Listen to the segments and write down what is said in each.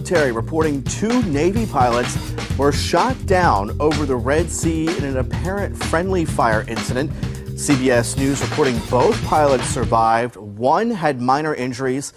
military reporting 2 Navy pilots were shot down over the Red Sea in an apparent friendly fire incident. CBS News reporting both pilots survived. One had minor injuries.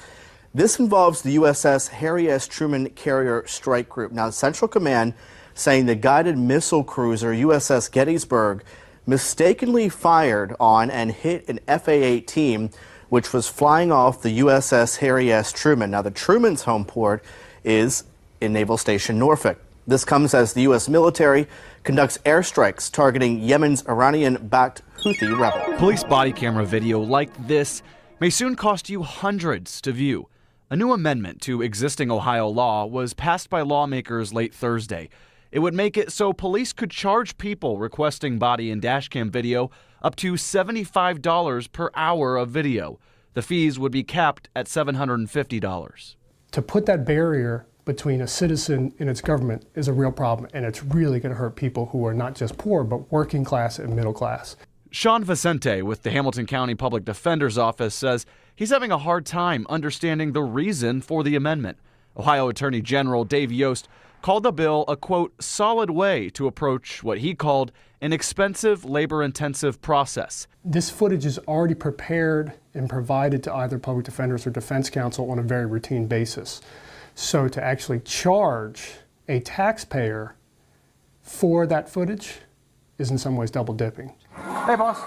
This involves the USS Harry S. Truman Carrier Strike Group. Now, Central Command saying the guided missile cruiser USS Gettysburg mistakenly fired on and hit an FA-18, which was flying off the USS Harry S. Truman. Now, the Truman's home port is in Naval Station Norfolk. This comes as the U.S. military conducts airstrikes targeting Yemen's Iranian-backed Houthi rebel. Police body camera video like this may soon cost you hundreds to view. A new amendment to existing Ohio law was passed by lawmakers late Thursday. It would make it so police could charge people requesting body and dashcam video up to $75 per hour of video. The fees would be capped at $750. To put that barrier between a citizen and its government is a real problem, and it's really going to hurt people who are not just poor, but working class and middle class. Sean Vicente with the Hamilton County Public Defender's Office says he's having a hard time understanding the reason for the amendment. Ohio Attorney General Dave Yost called the bill a, quote, solid way to approach what he called an expensive, labor-intensive process. This footage is already prepared and provided to either public defenders or defense counsel on a very routine basis. So to actually charge a taxpayer for that footage is in some ways double dipping. Hey, boss,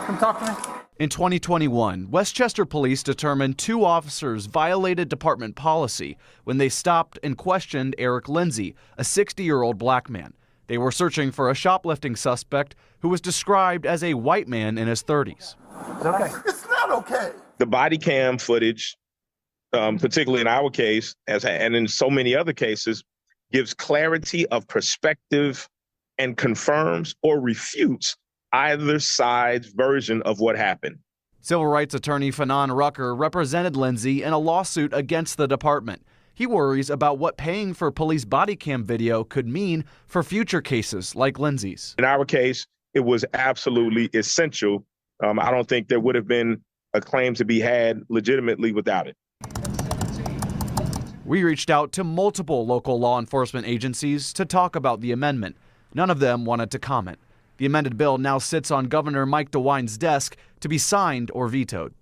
come talk to me. In 2021, Westchester police determined 2 officers violated department policy when they stopped and questioned Eric Lindsay, a 60-year-old black man. They were searching for a shoplifting suspect who was described as a white man in his 30s. It's okay. It's not okay. The body cam footage, particularly in our case, and in so many other cases, gives clarity of perspective and confirms or refutes either side's version of what happened. Civil rights attorney Fanon Rucker represented Lindsay in a lawsuit against the department. He worries about what paying for police body cam video could mean for future cases like Lindsay's. In our case, it was absolutely essential. I don't think there would have been a claim to be had legitimately without it. We reached out to multiple local law enforcement agencies to talk about the amendment. None of them wanted to comment. The amended bill now sits on Governor Mike DeWine's desk to be signed or vetoed.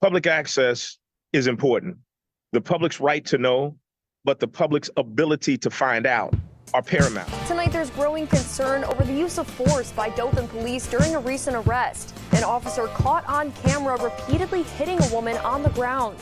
Public access is important. The public's right to know, but the public's ability to find out are paramount. Tonight, there's growing concern over the use of force by Dothan police during a recent arrest. An officer caught on camera repeatedly hitting a woman on the ground.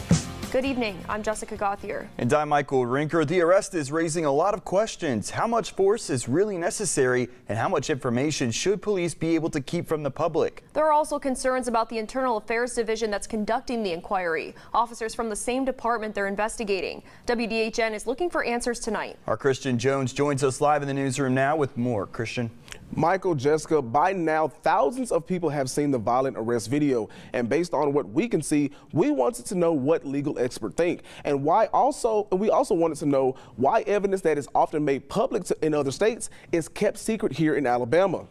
Good evening, I'm Jessica Gauthier. And I'm Michael Rinker. The arrest is raising a lot of questions. How much force is really necessary, and how much information should police be able to keep from the public? There are also concerns about the Internal Affairs Division that's conducting the inquiry. Officers from the same department they're investigating. WDHN is looking for answers tonight. Our Christian Jones joins us live in the newsroom now with more. Christian. Michael, Jessica, by now thousands of people have seen the violent arrest video, and based on what we can see, we wanted to know what legal experts think, and we also wanted to know why evidence that is often made public in other states is kept secret here in Alabama.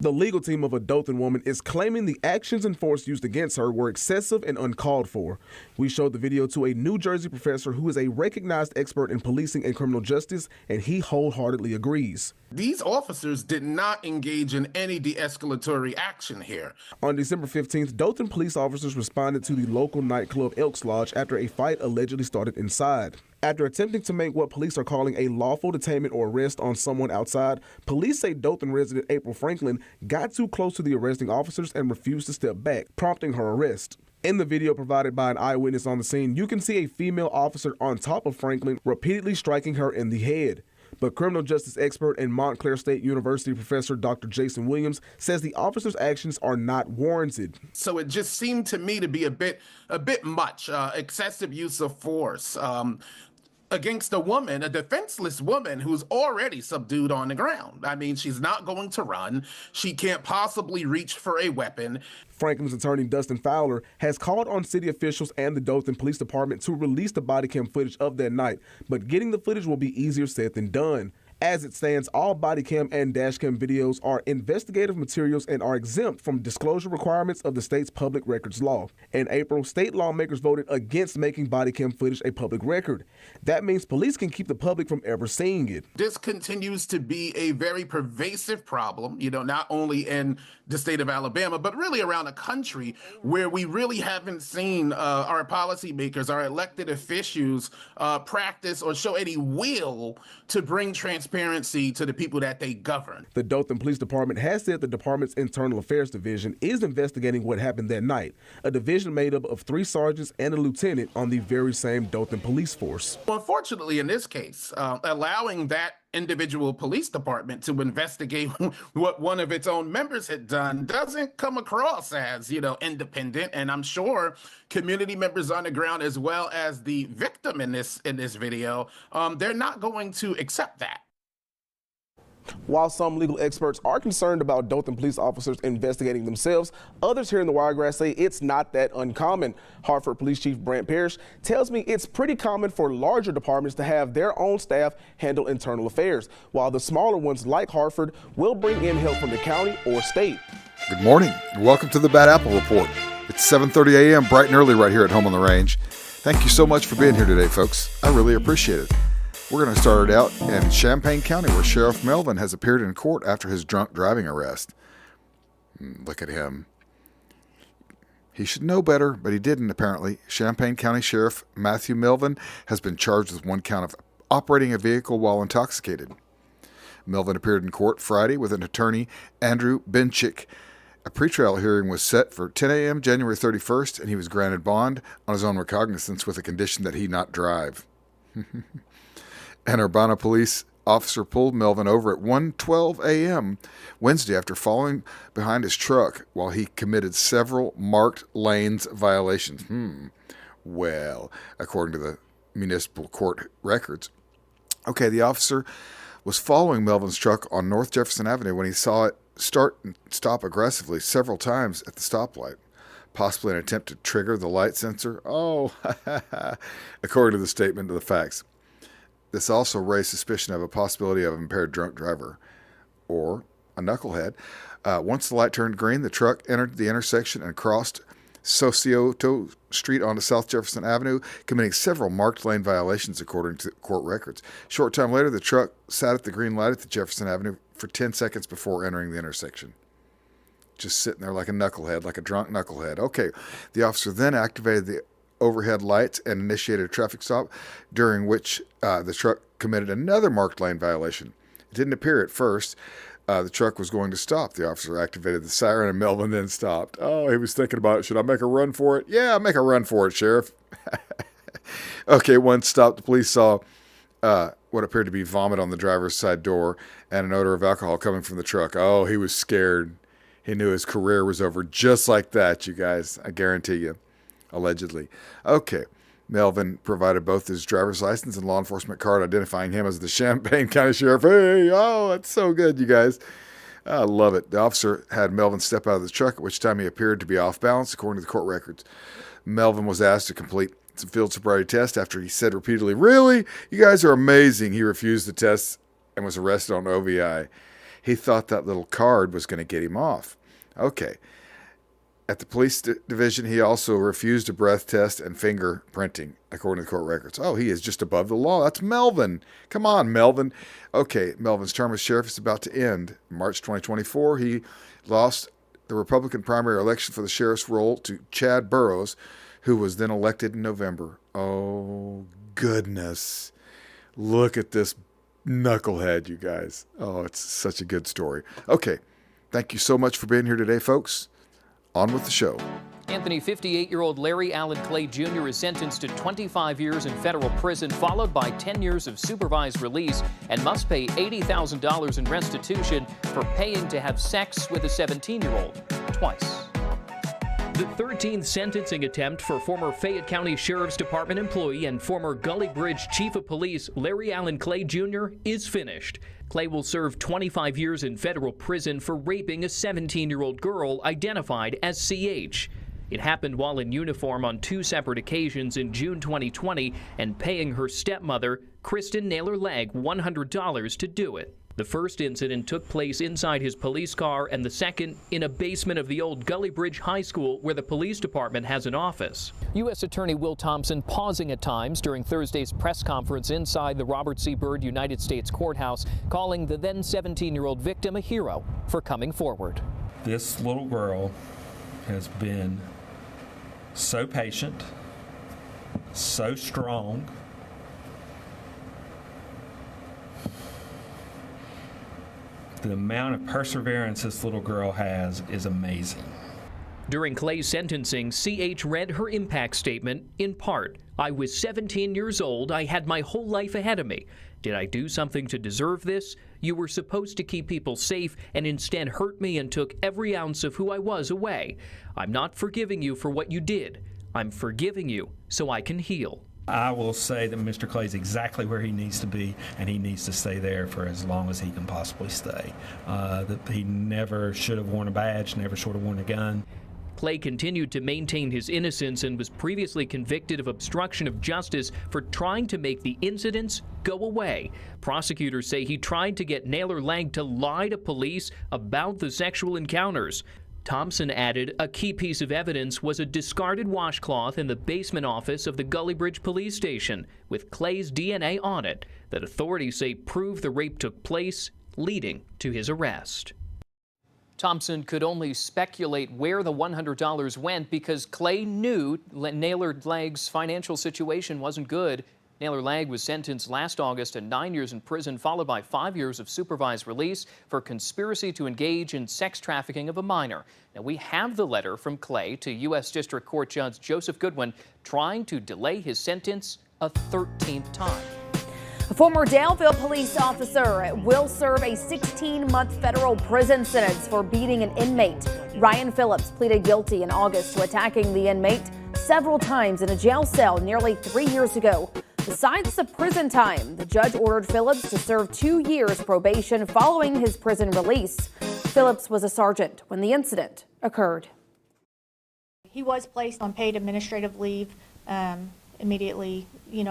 The legal team of a Dothan woman is claiming the actions and force used against her were excessive and uncalled for. We showed the video to a New Jersey professor who is a recognized expert in policing and criminal justice, and he wholeheartedly agrees. These officers did not engage in any de-escalatory action here. On December 15th, Dothan police officers responded to the local nightclub Elks Lodge after a fight allegedly started inside. After attempting to make what police are calling a lawful detainment or arrest on someone outside, police say Dothan resident April Franklin got too close to the arresting officers and refused to step back, prompting her arrest. In the video provided by an eyewitness on the scene, you can see a female officer on top of Franklin repeatedly striking her in the head. But criminal justice expert and Montclair State University professor Dr. Jason Williams says the officers' actions are not warranted. So it just seemed to me to be a bit much, excessive use of force against a woman, a defenseless woman who's already subdued on the ground. I mean, she's not going to run. She can't possibly reach for a weapon. Franklin's attorney, Dustin Fowler, has called on city officials and the Dothan Police Department to release the body cam footage of that night, but getting the footage will be easier said than done. As it stands, all body cam and dash cam videos are investigative materials and are exempt from disclosure requirements of the state's public records law. In April, state lawmakers voted against making body cam footage a public record. That means police can keep the public from ever seeing it. This continues to be a very pervasive problem, not only in the state of Alabama, but really around the country, where we really haven't seen our policymakers, our elected officials practice or show any will to bring transparency to the people that they govern. The Dothan Police Department has said the department's Internal Affairs Division is investigating what happened that night, a division made up of 3 sergeants and a lieutenant on the very same Dothan police force. Unfortunately, in this case, allowing that individual police department to investigate what one of its own members had done doesn't come across as, independent. And I'm sure community members on the ground, as well as the victim in this video, they're not going to accept that. While some legal experts are concerned about Dothan police officers investigating themselves, others here in the Wiregrass say it's not that uncommon. Hartford Police Chief Brant Parrish tells me it's pretty common for larger departments to have their own staff handle internal affairs, while the smaller ones like Hartford will bring in help from the county or state. Good morning and welcome to the Bad Apple Report. It's 7:30 a.m. bright and early right here at home on the range. Thank you so much for being here today, folks. I really appreciate it. We're going to start it out in Champaign County, where Sheriff Melvin has appeared in court after his drunk driving arrest. Look at him. He should know better, but he didn't, apparently. Champaign County Sheriff Matthew Melvin has been charged with 1 count of operating a vehicle while intoxicated. Melvin appeared in court Friday with an attorney, Andrew Benchick. A pretrial hearing was set for 10 a.m. January 31st, and he was granted bond on his own recognizance with a condition that he not drive. An Urbana police officer pulled Melvin over at 1:12 a.m. Wednesday after following behind his truck while he committed several marked lanes violations. Well, according to the municipal court records. Okay, the officer was following Melvin's truck on North Jefferson Avenue when he saw it start and stop aggressively several times at the stoplight, possibly an attempt to trigger the light sensor. Oh, according to the statement of the facts. This also raised suspicion of a possibility of impaired drunk driver or a knucklehead. Once the light turned green, the truck entered the intersection and crossed SH0T Street onto South Jefferson Avenue, committing several marked lane violations according to court records. Short time later, the truck sat at the green light at the Jefferson Avenue for 10 seconds before entering the intersection. Just sitting there like a knucklehead, like a drunk knucklehead. Okay, the officer then activated the overhead lights and initiated a traffic stop, during which the truck committed another marked lane violation. It didn't appear at first the truck was going to stop. The officer activated the siren and Melvin then stopped. Oh, he was thinking about it. Should I make a run for it? Yeah, make a run for it, Sheriff. Okay, once stopped, the police saw what appeared to be vomit on the driver's side door and an odor of alcohol coming from the truck. Oh, he was scared. He knew his career was over just like that, you guys. I guarantee you. Allegedly. Okay. Melvin provided both his driver's license and law enforcement card identifying him as the Champaign County Sheriff. Hey, oh, that's so good, you guys. I love it. The officer had Melvin step out of the truck, at which time he appeared to be off balance, according to the court records. Melvin was asked to complete some field sobriety tests after he said repeatedly, "Really? You guys are amazing." He refused the tests and was arrested on OVI. He thought that little card was going to get him off. Okay. At the police division, he also refused a breath test and fingerprinting, according to the court records. Oh, he is just above the law. That's Melvin. Come on, Melvin. Okay, Melvin's term as sheriff is about to end. In March 2024, he lost the Republican primary election for the sheriff's role to Chad Burrows, who was then elected in November. Oh, goodness. Look at this knucklehead, you guys. Oh, it's such a good story. Okay, thank you so much for being here today, folks. On with the show. Anthony, 58-year-old Larry Allen Clay Jr. is sentenced to 25 years in federal prison, followed by 10 years of supervised release, and must pay $80,000 in restitution for paying to have sex with a 17-year-old twice. The 13th sentencing attempt for former Fayette County Sheriff's Department employee and former Gully Bridge Chief of Police Larry Allen Clay Jr. is finished. Clay will serve 25 years in federal prison for raping a 17-year-old girl identified as CH. It happened while in uniform on 2 separate occasions in June 2020 and paying her stepmother, Kristen Naylor Legg, $100 to do it. The first incident took place inside his police car and the second in a basement of the old Gully Bridge High School where the police department has an office. U.S. Attorney Will Thompson pausing at times during Thursday's press conference inside the Robert C. Byrd United States Courthouse, calling the then 17-year-old victim a hero for coming forward. This little girl has been so patient, so strong. The amount of perseverance this little girl has is amazing. During Clay's sentencing, CH read her impact statement in part. I was 17 years old. I had my whole life ahead of me. Did I do something to deserve this? You were supposed to keep people safe and instead hurt me and took every ounce of who I was away. I'm not forgiving you for what you did. I'm forgiving you so I can heal. I will say that Mr. Clay is exactly where he needs to be, and he needs to stay there for as long as he can possibly stay. That he never should have worn a badge, never should have worn a gun. Clay continued to maintain his innocence and was previously convicted of obstruction of justice for trying to make the incidents go away. Prosecutors say he tried to get Naylor Legg to lie to police about the sexual encounters. Thompson added a key piece of evidence was a discarded washcloth in the basement office of the Gully Bridge police station with Clay's DNA on it that authorities say proved the rape took place, leading to his arrest. Thompson could only speculate where the $100 went because Clay knew Naylor Legg's financial situation wasn't good. Naylor Legg was sentenced last August to 9 years in prison, followed by 5 years of supervised release for conspiracy to engage in sex trafficking of a minor. Now, we have the letter from Clay to U.S. District Court Judge Joseph Goodwin trying to delay his sentence a 13th time. A former DALEVILLE police officer will serve a 16-month federal prison sentence for beating an inmate. Ryan Phillips pleaded guilty in August to attacking the inmate several times in a jail cell nearly 3 years ago. Besides the prison time, the judge ordered Phillips to serve 2 years probation following his prison release. Phillips was a sergeant when the incident occurred. He was placed on paid administrative leave immediately,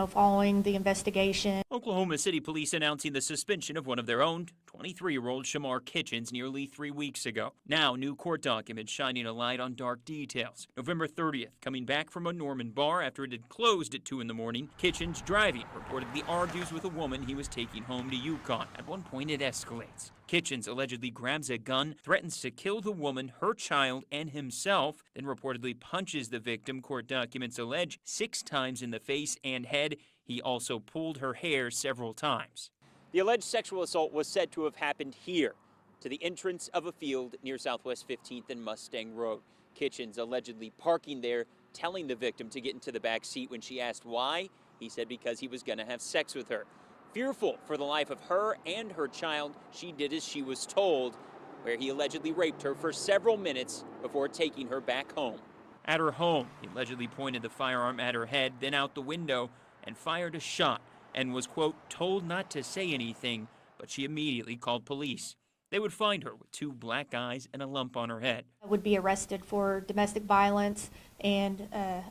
following the investigation. Oklahoma City police announcing the suspension of one of their own, 23-year-old Shamar Kitchens, nearly 3 weeks ago. Now, new court documents shining a light on dark details. November 30th, coming back from a Norman bar after it had closed at 2 in the morning, Kitchens, driving, reportedly argues with a woman he was taking home to Yukon. At one point, it escalates. Kitchens allegedly grabs a gun, threatens to kill the woman, her child, and himself, then reportedly punches the victim, court documents allege, 6 times in the face and head. He also pulled her hair several times. The alleged sexual assault was said to have happened here, to the entrance of a field near Southwest 15th and Mustang Road. Kitchens allegedly parking there, telling the victim to get into the back seat. When she asked why, he said because he was going to have sex with her. Fearful for the life of her and her child, she did as she was told, where he allegedly raped her for several minutes before taking her back home. At her home, he allegedly pointed the firearm at her head, then out the window, and fired a shot, and was, quote, told not to say anything, but she immediately called police. They would find her with 2 black eyes and a lump on her head. Would be arrested for domestic violence and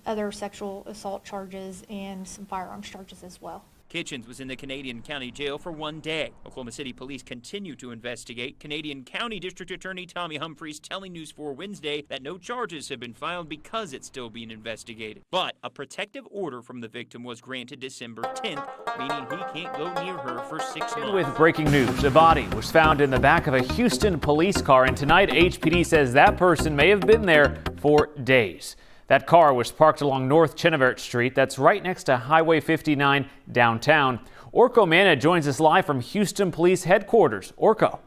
other sexual assault charges and some firearms charges as well. Kitchens was in the Canadian County Jail for 1 day. Oklahoma City police continue to investigate. Canadian County District Attorney Tommy Humphreys telling News 4 Wednesday that no charges have been filed because it's still being investigated. But a protective order from the victim was granted December 10th, meaning he can't go near her for 6 months. With breaking news, a body was found in the back of a Houston police car, and tonight HPD says that person may have been there for days. That car was parked along North Chenevert Street. That's right next to Highway 59 downtown. Orko Manna joins us live from Houston Police Headquarters. Orko.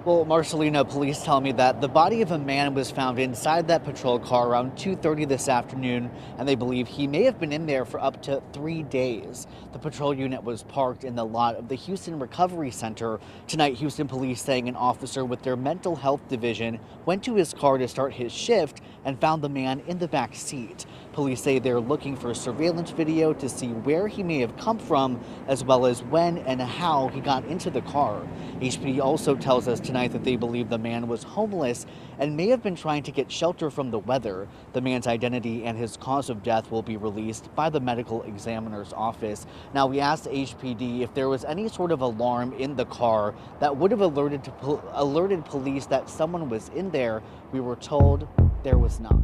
Well, Marcelino, police tell me that the body of a man was found inside that patrol car around 2:30 this afternoon, and they believe he may have been in there for up to 3 days. The patrol unit was parked in the lot of the Houston Recovery Center. Tonight, Houston police saying an officer with their mental health division went to his car to start his shift and found the man in the back seat. Police say they're looking for surveillance video to see where he may have come from, as well as when and how he got into the car. HPD also tells us tonight that they believe the man was homeless and may have been trying to get shelter from the weather. The man's identity and his cause of death will be released by the medical examiner's office. Now, we asked HPD if there was any sort of alarm in the car that would have alerted police that someone was in there. We were told there was not.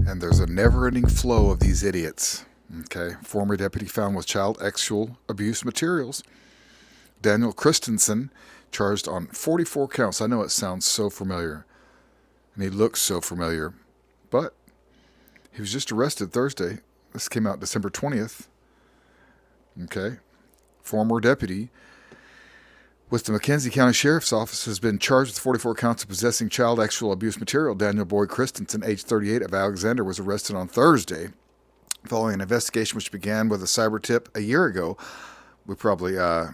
And there's a never-ending flow of these idiots. Okay, former deputy found with child sexual abuse materials. Daniel Christensen charged on 44 counts. I know it sounds so familiar, and he looks so familiar, but he was just arrested Thursday. This came out December 20th. Okay, former deputy with the Champaign County Sheriff's Office has been charged with 44 counts of possessing child sexual abuse material. Daniel Boyd Christensen, age 38, of Alexander, was arrested on Thursday following an investigation which began with a cyber tip a year ago. We probably, I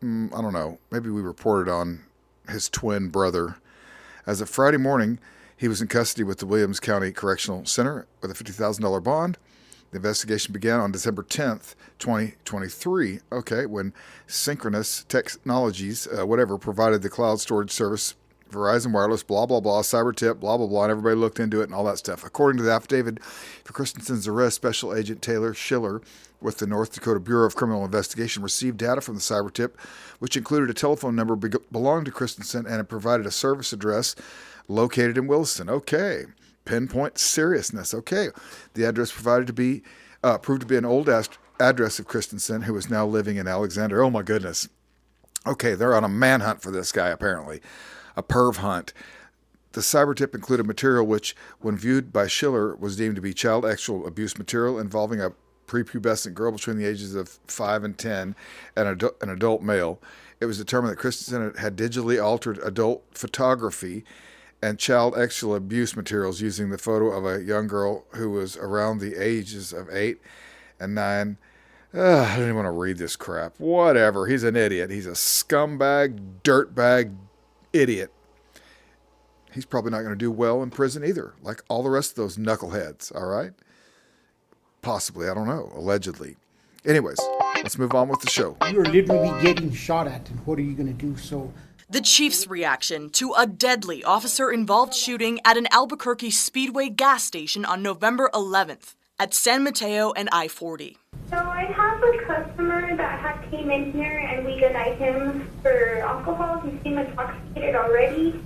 don't know, maybe we reported on his twin brother. As of Friday morning, he was in custody with the Williams County Correctional Center with a $50,000 bond. The investigation began on December 10th, 2023, when Synchronous Technologies, provided the cloud storage service, Verizon Wireless, blah, blah, blah, cyber tip, blah, blah, blah, and everybody looked into it and all that stuff. According to the affidavit for Christensen's arrest, Special Agent Taylor Schiller with the North Dakota Bureau of Criminal Investigation received data from the cyber tip, which included a telephone number belonging to Christensen, and it provided a service address located in Williston. Okay. Pinpoint seriousness. Okay. The address proved to be an old address of Christensen, who is now living in Alexander. Oh, my goodness. Okay, they're on a manhunt for this guy, apparently. A perv hunt. The cyber tip included material which, when viewed by Schiller, was deemed to be child sexual abuse material involving a prepubescent girl between the ages of 5 and 10 and an adult male. It was determined that Christensen had digitally altered adult photography and child sexual abuse materials using the photo of a young girl who was around the ages of 8 and 9. I don't even want to read this crap. Whatever. He's an idiot. He's a scumbag, dirtbag idiot. He's probably not going to do well in prison either, like all the rest of those knuckleheads, all right? Possibly. I don't know. Allegedly. Anyways, let's move on with the show. You're literally getting shot at, and what are you going to do? So the chief's reaction to a deadly officer-involved shooting at an Albuquerque Speedway gas station on November 11th at San Mateo and I-40. So I have a customer that came in here and we denied him for alcohol. He seemed intoxicated already.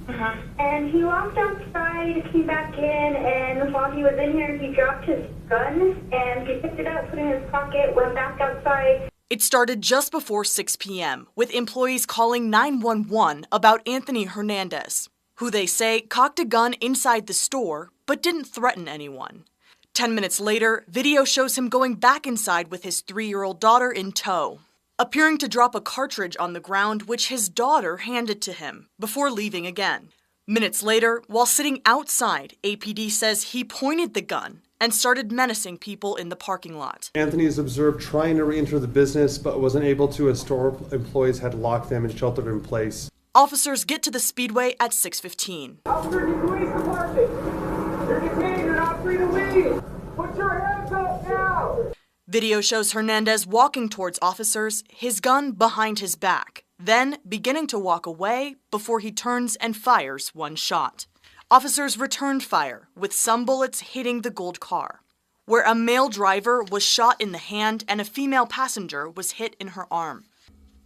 And he walked outside, came back in, and while he was in here, he dropped his gun and he picked it up, put it in his pocket, went back outside. It started just before 6 p.m. with employees calling 911 about Anthony Hernandez, who they say cocked a gun inside the store but didn't threaten anyone. 10 minutes later, video shows him going back inside with his 3-year-old daughter in tow, appearing to drop a cartridge on the ground which his daughter handed to him before leaving again. Minutes later, while sitting outside, APD says he pointed the gun and started menacing people in the parking lot. Anthony is observed trying to re-enter the business but wasn't able to as store employees had locked them and sheltered in place. Officers get to the Speedway at 6:15. Officer, you police department. You're detained. You're not free to leave. Put your hands up now. Video shows Hernandez walking towards officers, his gun behind his back, then beginning to walk away before he turns and fires one shot. Officers returned fire, with some bullets hitting the gold car, where a male driver was shot in the hand and a female passenger was hit in her arm.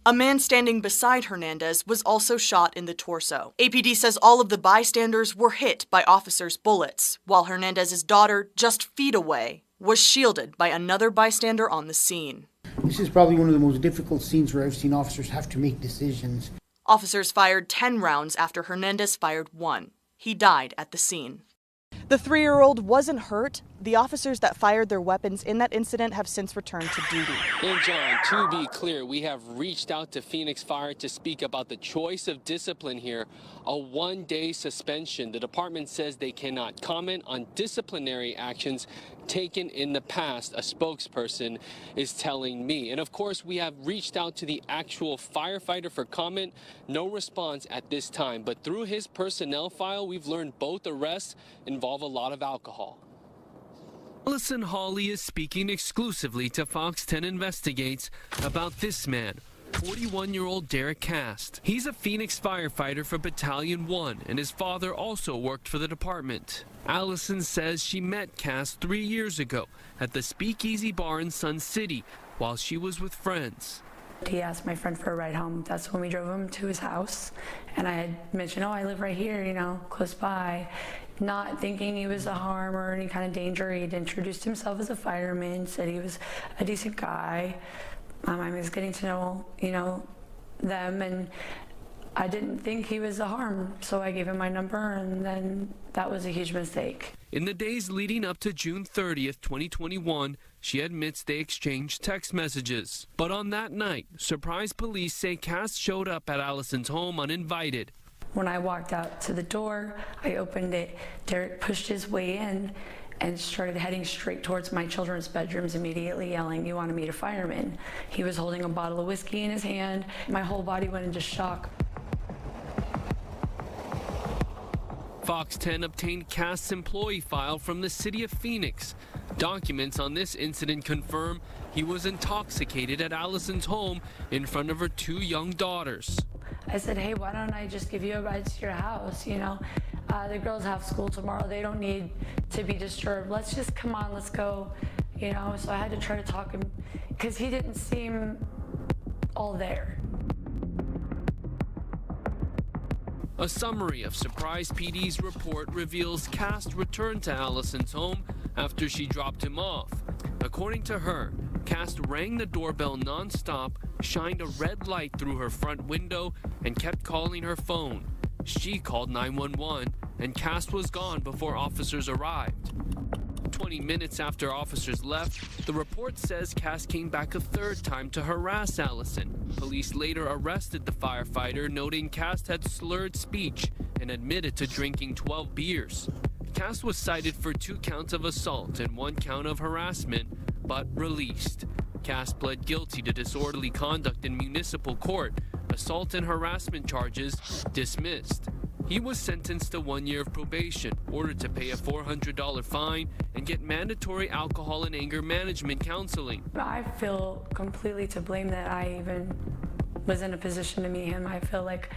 A man standing beside Hernandez was also shot in the torso. APD says all of the bystanders were hit by officers' bullets, while Hernandez's daughter, just feet away, was shielded by another bystander on the scene. This is probably one of the most difficult scenes where I've seen officers have to make decisions. Officers fired 10 rounds after Hernandez fired 1. He died at the scene. The 3-year-old wasn't hurt. The officers that fired their weapons in that incident have since returned to duty. And John, to be clear, we have reached out to Phoenix Fire to speak about the choice of discipline here, a 1-day suspension. The department says they cannot comment on disciplinary actions taken in the past, a spokesperson is telling me. And of course, we have reached out to the actual firefighter for comment. No response at this time, but through his personnel file, we've learned both arrests involve a lot of alcohol. Allison Hawley is speaking exclusively to Fox 10 Investigates about this man, 41-year-old Derek Cast. He's a Phoenix firefighter for Battalion 1, and his father also worked for the department. Allison says she met Cast 3 years ago at the Speakeasy Bar in Sun City while she was with friends. He asked my friend for a ride home. That's when we drove him to his house. And I had mentioned, oh, I live right here, you know, close by. Not thinking he was a harm or any kind of danger. He'd introduced himself as a fireman, said he was a decent guy. I was getting to know, you know, them, and I didn't think he was a harm. So I gave him my number, and then that was a huge mistake. In the days leading up to June 30th, 2021, she admits they exchanged text messages. But on that night, surprise police say Cass showed up at Allison's home uninvited. When I walked out to the door, I opened it. Derek pushed his way in and started heading straight towards my children's bedrooms, immediately yelling, "You want to meet a fireman?" He was holding a bottle of whiskey in his hand. My whole body went into shock. Fox 10 obtained Cass's employee file from the city of Phoenix. Documents on this incident confirm he was intoxicated at Allison's home in front of her 2 young daughters. I said, hey, why don't I just give you a ride to your house? You know, the girls have school tomorrow. They don't need to be disturbed. Let's just come on, let's go. You know, so I had to try to talk him because he didn't seem all there. A summary of Surprise PD's report reveals Cass returned to Allison's home after she dropped him off. According to her, Cass rang the doorbell nonstop, shined a red light through her front window, and kept calling her phone. She called 911, and Cass was gone before officers arrived. 20 minutes after officers left, the report says Cass came back a 3rd time to harass Allison. Police later arrested the firefighter, noting Cass had slurred speech and admitted to drinking 12 beers. Cass was cited for 2 counts of assault and 1 count of harassment, but released. Cass pled guilty to disorderly conduct in municipal court, assault and harassment charges dismissed. He was sentenced to 1 year of probation, ordered to pay a $400 fine, and get mandatory alcohol and anger management counseling. I feel completely to blame that I even was in a position to meet him. I feel like,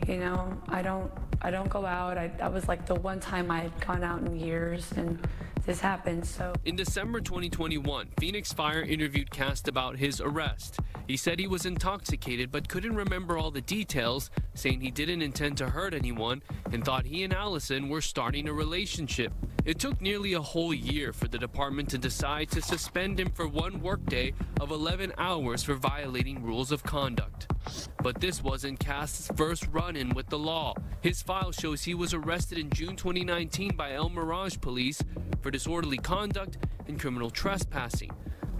you know, I don't go out. That was like the one time I had gone out in years, and this happened. So in December 2021, Phoenix Fire interviewed Cass about his arrest. He said he was intoxicated but couldn't remember all the details, saying he didn't intend to hurt anyone and thought he and Allison were starting a relationship. It took nearly a whole year for the department to decide to suspend him for 1 workday of 11 hours for violating rules of conduct. But this wasn't Cass's first run-in with the law. His file shows he was arrested in June 2019 by El Mirage police for disorderly conduct and criminal trespassing.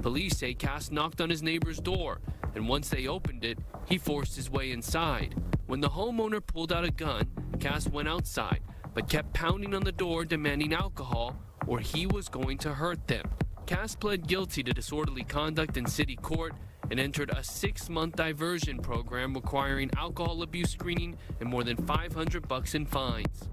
Police say Cass knocked on his neighbor's door, and once they opened it, he forced his way inside. When the homeowner pulled out a gun, Cass went outside, but kept pounding on the door demanding alcohol, or he was going to hurt them. Cass pled guilty to disorderly conduct in city court and entered a 6-month diversion program requiring alcohol abuse screening and more than $500 in fines.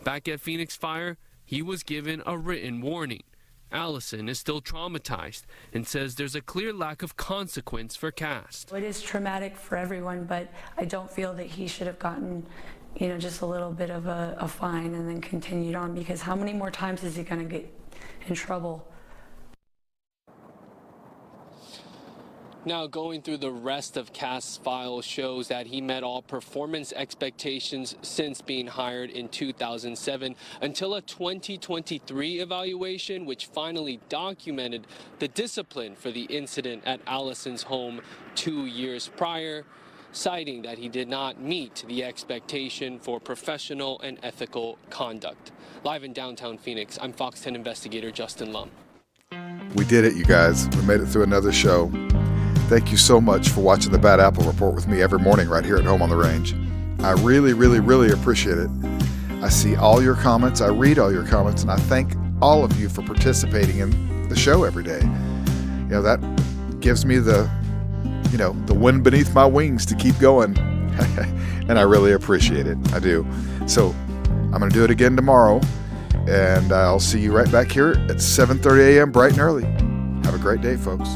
Back at Phoenix Fire, he was given a written warning. Allison is still traumatized and says there's a clear lack of consequence for Cass. it is traumatic for everyone, but I don't feel that he should have gotten, you know, just a little bit of a fine and then continued on, because how many more times is he going to get in trouble? Now, going through the rest of Cass's file shows that he met all performance expectations since being hired in 2007 until a 2023 evaluation, which finally documented the discipline for the incident at Allison's home 2 years prior, citing that he did not meet the expectation for professional and ethical conduct. Live in downtown Phoenix, I'm Fox 10 investigator Justin Lum. We did it, you guys. We made it through another show. Thank you so much for watching the Bad Apple Report with me every morning right here at home on the range. I really, really, really appreciate it. I see all your comments. I read all your comments, and I thank all of you for participating in the show every day. You know, that gives me the wind beneath my wings to keep going. And I really appreciate it. I do. So I'm going to do it again tomorrow. And I'll see you right back here at 7:30 a.m. bright and early. Have a great day, folks.